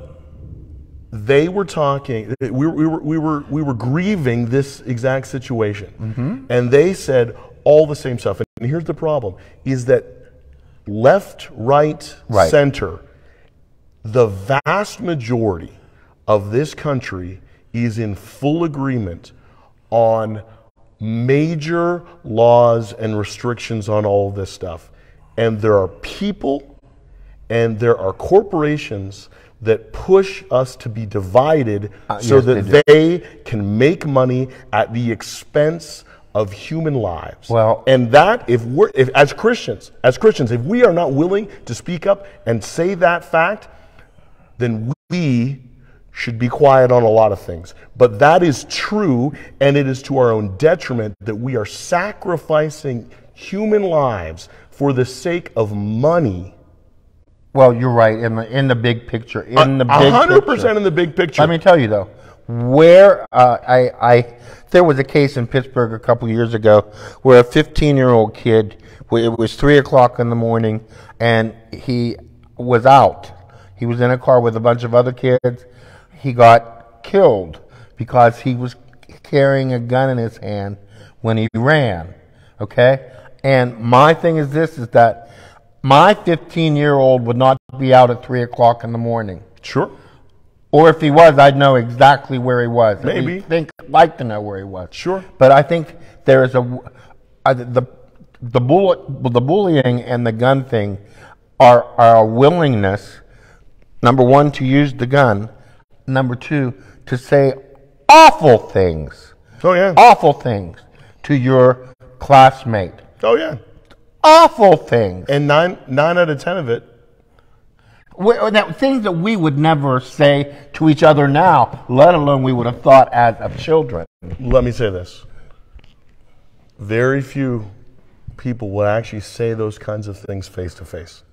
they were talking. We were grieving this exact situation, and they said all the same stuff. And here's the problem: is that left, right, center, the vast majority of this country is in full agreement on major laws and restrictions on all of this stuff. And there are people and there are corporations that push us to be divided so that they can make money at the expense of human lives. Well, and that if as Christians, if we are not willing to speak up and say that fact, then we should be quiet on a lot of things. But that is true, and it is to our own detriment that we are sacrificing human lives for the sake of money. Well, you're right, in the big picture. 100% in the big picture. Let me tell you, though, where there was a case in Pittsburgh a couple years ago where a 15-year-old kid, it was 3 o'clock in the morning, and he was out. He was in a car with a bunch of other kids. He got killed because he was carrying a gun in his hand when he ran, okay? And my thing is this, is that My 15-year-old would not be out at 3 o'clock in the morning. Sure. Or if he was, I'd know exactly where he was. Maybe. I'd like to know where he was. Sure. But I think there is the bullying and the gun thing are a willingness, number one, to use the gun, number two, to say awful things. Oh, yeah. Awful things to your classmate. Oh, yeah. Awful things. And nine out of 10 of it. Things that we would never say to each other now, let alone we would have thought as of children. Let me say this. Very few people will actually say those kinds of things face to face.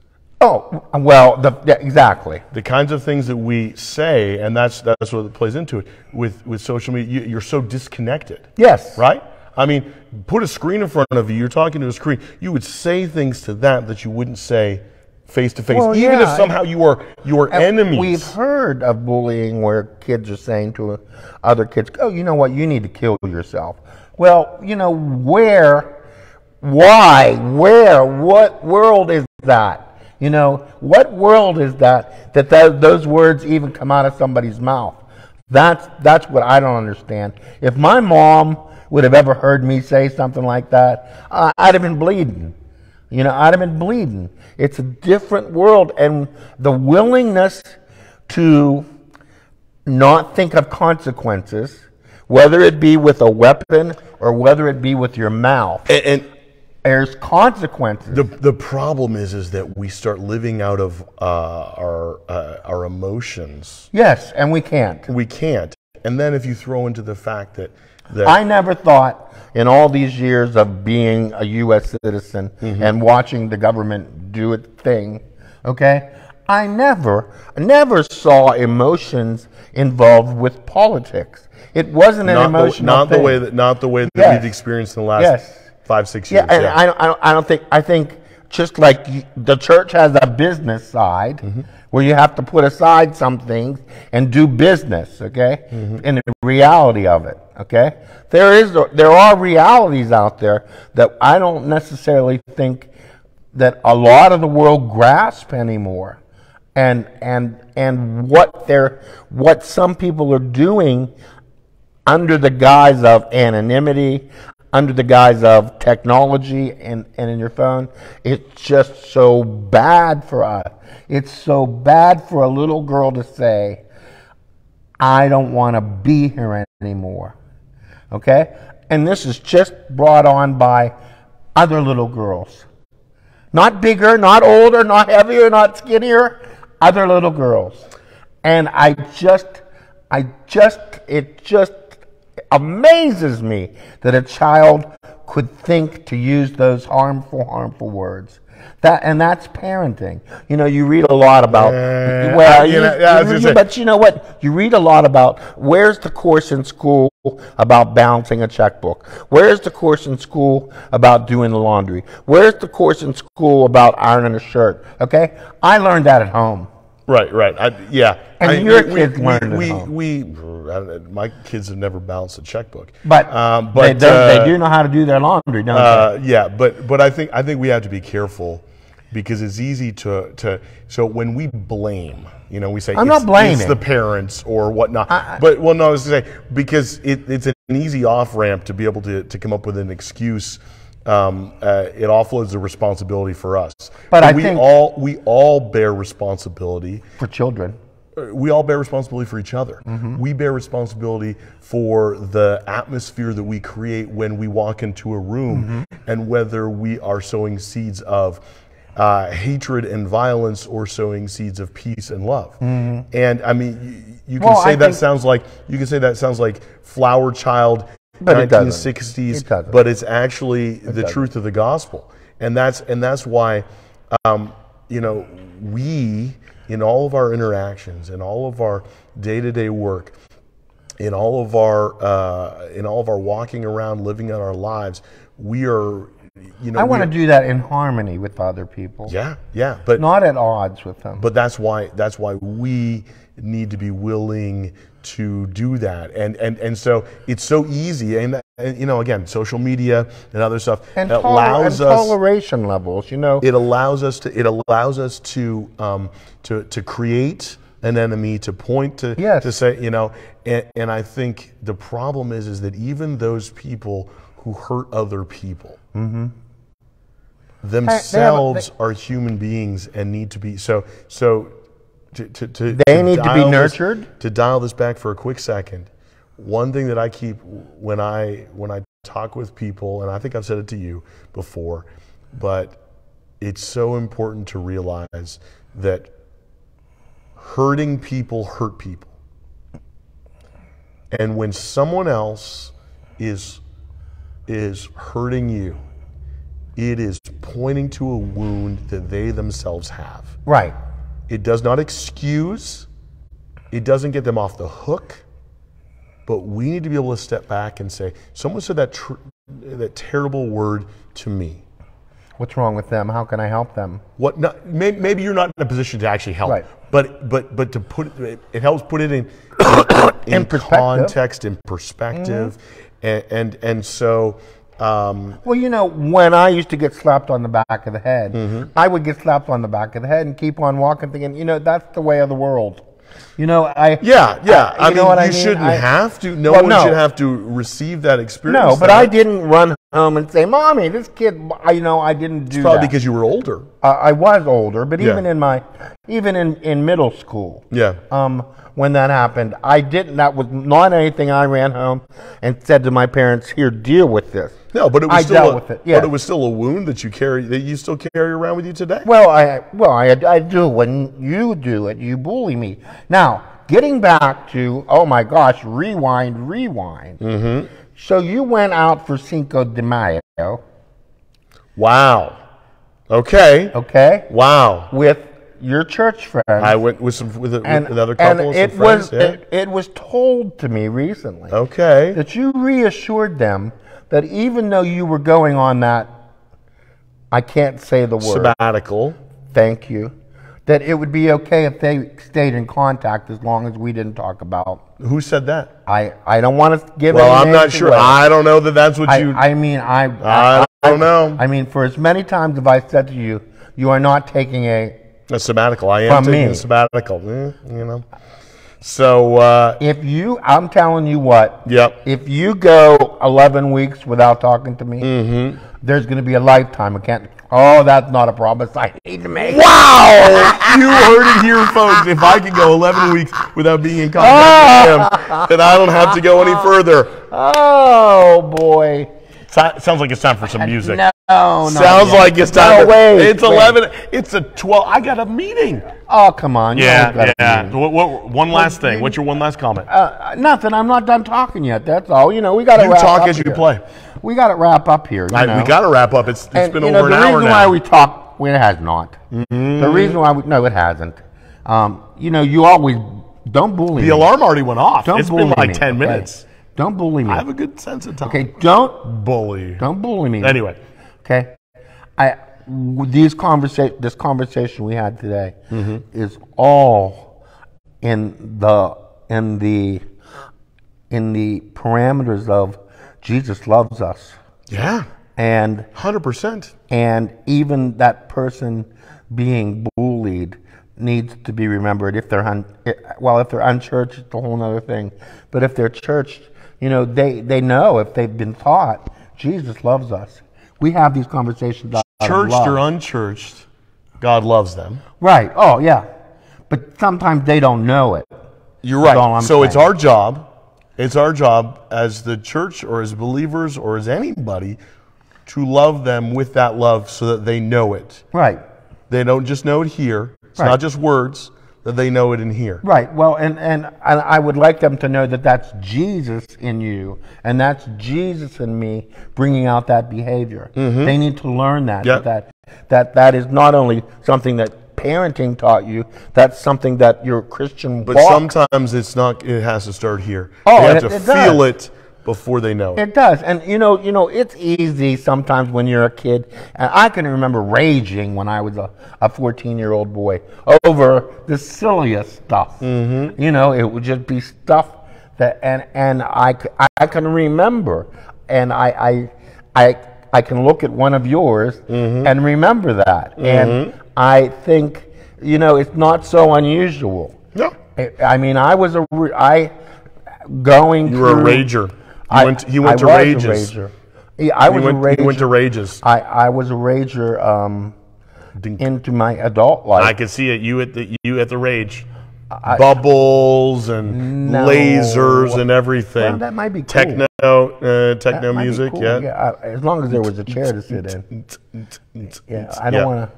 Oh, well, exactly. The kinds of things that we say, and that's what plays into it, with social media, you're so disconnected. Yes. Right? I mean, put a screen in front of you, you're talking to a screen, you would say things to that you wouldn't say face to face, even if somehow you are enemies. We've heard of bullying where kids are saying to other kids, oh, you know what, you need to kill yourself. Well, you know, where, why, where, what world is that? You know, what world is that those words even come out of somebody's mouth? That's what I don't understand. If my mom would have ever heard me say something like that, I'd have been bleeding. You know, I'd have been bleeding. It's a different world, and the willingness to not think of consequences, whether it be with a weapon or whether it be with your mouth. And there's consequences. The problem is that we start living out of our emotions. Yes, and we can't. We can't. And then if you throw into the fact that I never thought in all these years of being a U.S. citizen and watching the government do its thing, okay, I never saw emotions involved with politics. It wasn't an emotional thing. Not the way that we've experienced in the last 5-6 years. I think just like the church has a business side where you have to put aside some things and do business, okay? In the reality of it, okay? There are realities out there that I don't necessarily think that a lot of the world grasp anymore. And what some people are doing under the guise of anonymity, under the guise of technology and in your phone, it's just so bad for us. It's so bad for a little girl to say, I don't want to be here anymore. Okay? And this is just brought on by other little girls. Not bigger, not older, not heavier, not skinnier, other little girls. And it just amazes me that a child could think to use those harmful words. That's parenting. You know, you read a lot about. But you know what? You read a lot about where's the course in school about balancing a checkbook? Where's the course in school about doing the laundry? Where's the course in school about ironing a shirt? Okay, I learned that at home. Right. And your kids learned at home. My kids have never balanced a checkbook. But they do know how to do their laundry, don't they? Yeah, but I think we have to be careful because it's easy to so when we blame, you know, we say I'm not blaming. It's the parents or whatnot. I was going to say because it's an easy off ramp to be able to come up with an excuse. It offloads the responsibility for us. But we all bear responsibility for children. We all bear responsibility for each other. We bear responsibility for the atmosphere that we create when we walk into a room, and whether we are sowing seeds of hatred and violence or sowing seeds of peace and love. And I mean, you can say that sounds like Flower Child. But 1960s, but it's actually the truth of the gospel, and that's why, you know, we in all of our interactions, in all of our day-to-day work, in all of our walking around, living out our lives, we are I want to do that in harmony with other people. Yeah, but not at odds with them. But that's why we need to be willing to do that, and so it's so easy, and again, social media and other stuff and allows us toleration levels. It allows us to create an enemy, to point to to say, and I think the problem is that even those people who hurt other people themselves are human beings and need to be they need to be nurtured. To dial this back for a quick second, one thing that I keep when I talk with people, and I think I've said it to you before, but it's so important to realize that hurting people hurt people. And when someone else is hurting you, it is pointing to a wound that they themselves have. Right. It does not excuse, it doesn't get them off the hook, but we need to be able to step back and say, someone said that terrible word to me. What's wrong with them? How can I help them? Maybe you're not in a position to actually help, right. but to put it helps put it in context, in perspective, and so. Well, when I used to get slapped on the back of the head, I would get slapped on the back of the head and keep on walking, thinking, that's the way of the world. I mean, you shouldn't have to. No one should have to receive that experience. No, but I didn't run home and say, "Mommy, this kid." I didn't do that. It's probably because you were older. I was older, but even in middle school, when that happened, I didn't. That was not anything I ran home and said to my parents, "Here, deal with this." No, but it was I still dealt with it. But it was still a wound that you still carry around with you today. Well, I do. When you do it, you bully me. Now, getting back to, oh my gosh, rewind. So you went out for Cinco de Mayo. Wow. Okay. Wow. With your church friends. I went with another couple of friends. It was told to me recently. Okay. That you reassured them that even though you were going on that, I can't say the word. Sabbatical. Thank you. That it would be okay if they stayed in contact as long as we didn't talk about. Who said that? I don't want to give. Well, I'm not sure. I don't know that that's what you. I mean, I don't know. I mean, for as many times as I said to you, you are not taking a sabbatical. I am taking a sabbatical. So I'm telling you what. Yep. If you go 11 weeks without talking to me, there's going to be a lifetime of Kenton. Oh, that's not a promise I need to make. Wow! You heard it here, folks. If I could go 11 weeks without being in contact with him, then I don't have to go any further. Oh, boy. Sounds like it's time for some music. No. Sounds like it's time. It's 11. Wait. It's a 12. I got a meeting. Oh, come on. Yeah. One last thing. What's your one last comment? Nothing. I'm not done talking yet. That's all. We got to wrap up. You talk as you play. We got to wrap up here. We got to wrap up. It's been over an hour now. The reason why we talk, it has not. The reason why it hasn't. You always don't bully me. The alarm already went off. It's been like 10 minutes. Don't bully me. I have a good sense of time. Okay, don't bully me. Anyway. Okay. This conversation we had today is all in the parameters of Jesus loves us. Yeah. And 100%. And even that person being bullied needs to be remembered. If they're unchurched, it's a whole other thing. But if they're churched, they know, if they've been taught, Jesus loves us. We have these conversations about churched or unchurched, God loves them. Right. Oh, yeah. But sometimes they don't know it. You're right. So it's our job. It's our job as the church or as believers or as anybody to love them with that love so that they know it. Right. They don't just know it here. It's not just words, that they know it in here. Right. Well, and I would like them to know that that's Jesus in you, and that's Jesus in me bringing out that behavior. They need to learn that. Yep. That is not only something that parenting taught you, that's something that your Christian But walk. sometimes it's not. It has to start here. Oh, you have to feel it before they know it. It does. And it's easy sometimes when you're a kid. And I can remember raging when I was a 14-year-old boy over the silliest stuff. Mm-hmm. It would just be stuff that, and I can remember, and I can look at one of yours mm-hmm. and remember that. Mm-hmm. And I think, it's not so unusual. No. I mean, you were a rager. He went to Rages. I was a rager. He went to Rages. I was a rager into my adult life. I could see it. You at the Rage. Bubbles and lasers and everything. Well, that might be cool. Techno music. Cool. Yeah. As long as there was a chair to sit in. Yeah, I don't want to.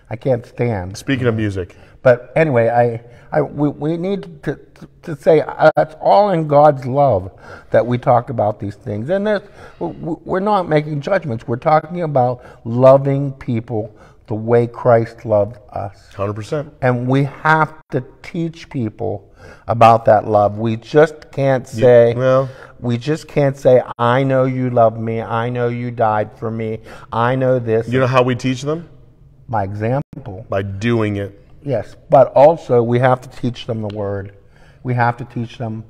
I can't stand. Speaking of music. But anyway, we need to say it's all in God's love that we talk about these things. And we're not making judgments. We're talking about loving people the way Christ loved us. 100%. And we have to teach people about that love. We just can't say, I know you love me. I know you died for me. I know this. You know how we teach them? By example. By doing it. Yes, but also we have to teach them the word. We have to teach them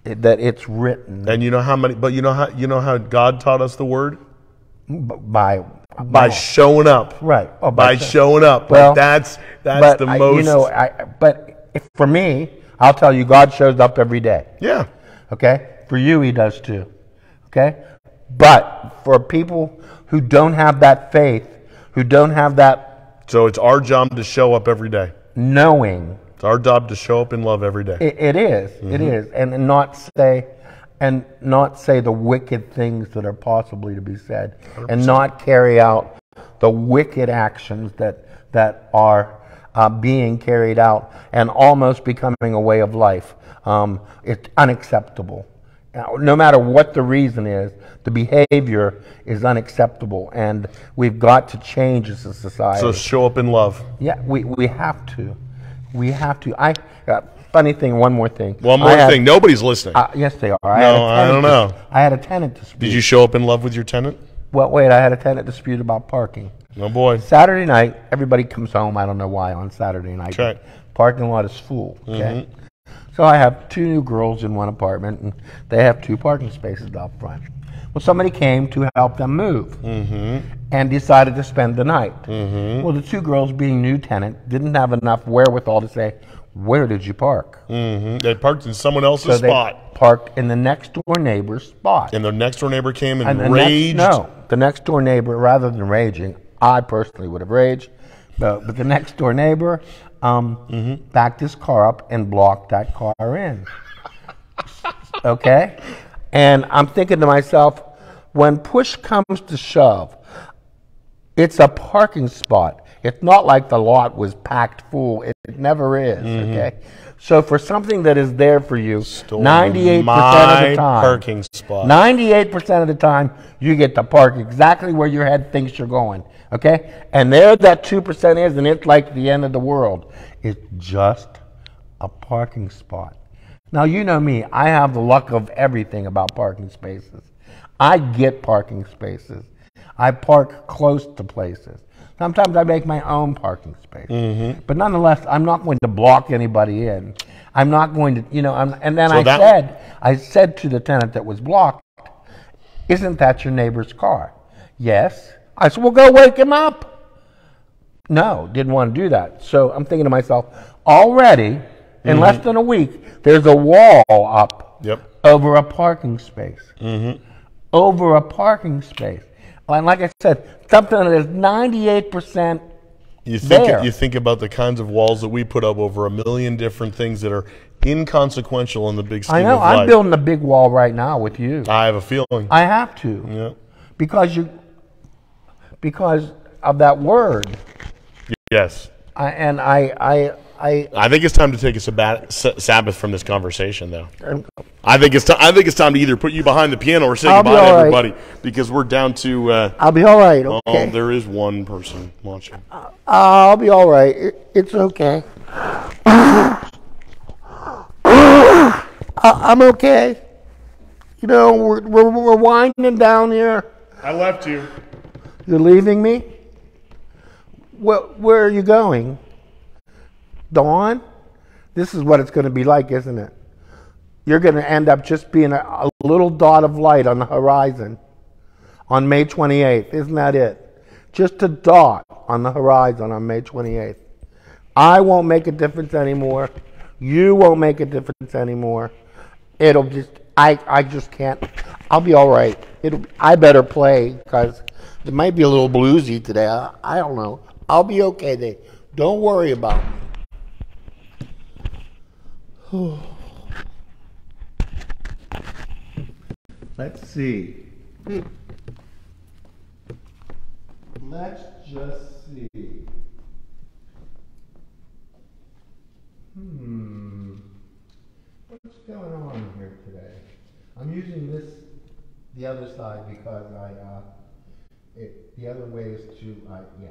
that it's written. And you know how God taught us the word? By showing up. Right. Oh, by showing up. Well, that's the most. But for me, I'll tell you, God shows up every day. Yeah. Okay. For you, He does too. Okay. But for people who don't have that faith, who don't have that. So it's our job to show up every day. Knowing. It's our job to show up in love every day. It is. Mm-hmm. It is, and not say the wicked things that are possibly to be said, 100%. And not carry out the wicked actions that are being carried out and almost becoming a way of life. It's unacceptable. No matter what the reason is, the behavior is unacceptable, and we've got to change as a society. So show up in love. Yeah, we have to. We have to. Funny thing, one more thing. One more thing. Nobody's listening. Yes, they are. I don't know. I had a tenant dispute. Did you show up in love with your tenant? Well, wait, I had a tenant dispute about parking. Oh, boy. Saturday night, everybody comes home. I don't know why on Saturday night. Okay. Parking lot is full. Okay. Mm-hmm. So I have two new girls in one apartment, and they have 2 parking spaces out front. Well, somebody came to help them move mm-hmm. and decided to spend the night. Mm-hmm. Well, the 2 girls, being new tenant, didn't have enough wherewithal to say, "Where did you park?" Mm-hmm. They parked in someone else's spot. They parked in the next door neighbor's spot. And the next door neighbor came and raged? The next door neighbor, rather than raging, I personally would have raged, but the next door neighbor mm-hmm. backed his car up and blocked that car in. Okay? And I'm thinking to myself, when push comes to shove, it's a parking spot. It's not like the lot was packed full. It never is, mm-hmm. okay? So for something that is there for you, 98% of the time, parking spot. 98% of the time, you get to park exactly where your head thinks you're going, okay? And there that 2% is, and it's like the end of the world. It's just a parking spot. Now, you know me. I have the luck of everything about parking spaces. I get parking spaces. I park close to places. Sometimes I make my own parking space. Mm-hmm. But nonetheless, I'm not going to block anybody in. I'm not going to, I said to the tenant that was blocked, "Isn't that your neighbor's car?" "Yes." I said, "Well, go wake him up." No, didn't want to do that. So I'm thinking to myself, already, in less than a week, there's a wall up over a parking space. Mm-hmm. Over a parking space. And like I said, something that is 98% You think about the kinds of walls that we put up over a million different things that are inconsequential in the big scheme of life. I know. I'm building a big wall right now with you. I have a feeling. I have to. Yeah. Because of that word. Yes. I think it's time to take a Sabbath from this conversation, though. I think it's time to either put you behind the piano or say goodbye to everybody, because we're down to. I'll be all right. Okay. Oh, there is one person watching. I'll be all right. It's okay. I'm okay. You know, we're winding down here. I left you. You're leaving me? Where are you going? Dawn? This is what it's going to be like, isn't it? You're going to end up just being a little dot of light on the horizon on May 28th. Isn't that it? Just a dot on the horizon on May 28th. I won't make a difference anymore. You won't make a difference anymore. It'll just, I just can't. I'll be all right. I better play because it might be a little bluesy today. I don't know. I'll be okay then. Don't worry about me. Let's see. Let's just see. What's going on here today? I'm using the other side because the other way is to, yeah.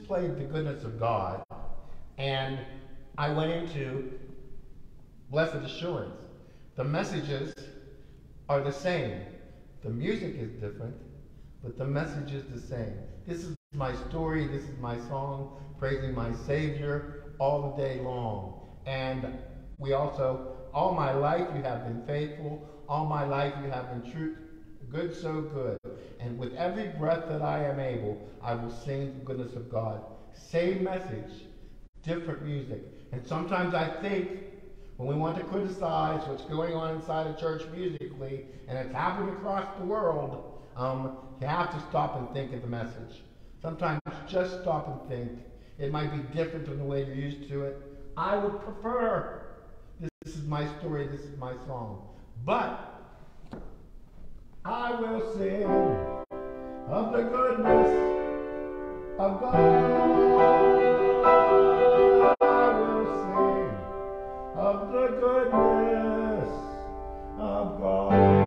played The Goodness of God, and I went into Blessed Assurance. The messages are the same. The music is different, but the message is the same. This is my story, this is my song, praising my Savior all the day long. And we also, all my life you have been faithful, all my life you have been true, good, so good. And with every breath that I am able, I will sing the goodness of God. Same message, different music. And sometimes I think, when we want to criticize what's going on inside a church musically, and it's happening across the world, you have to stop and think of the message. Sometimes just stop and think. It might be different from the way you're used to it. I would prefer, this is my story, this is my song. But I will sing of the goodness of God. I will sing of the goodness of God.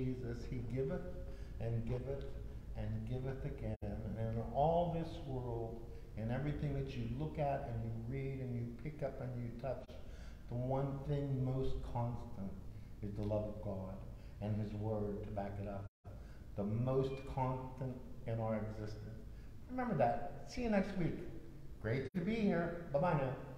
Jesus, he giveth and giveth and giveth again. And in all this world, and everything that you look at and you read and you pick up and you touch, the one thing most constant is the love of God and his word to back it up. The most constant in our existence. Remember that. See you next week. Great to be here. Bye-bye now.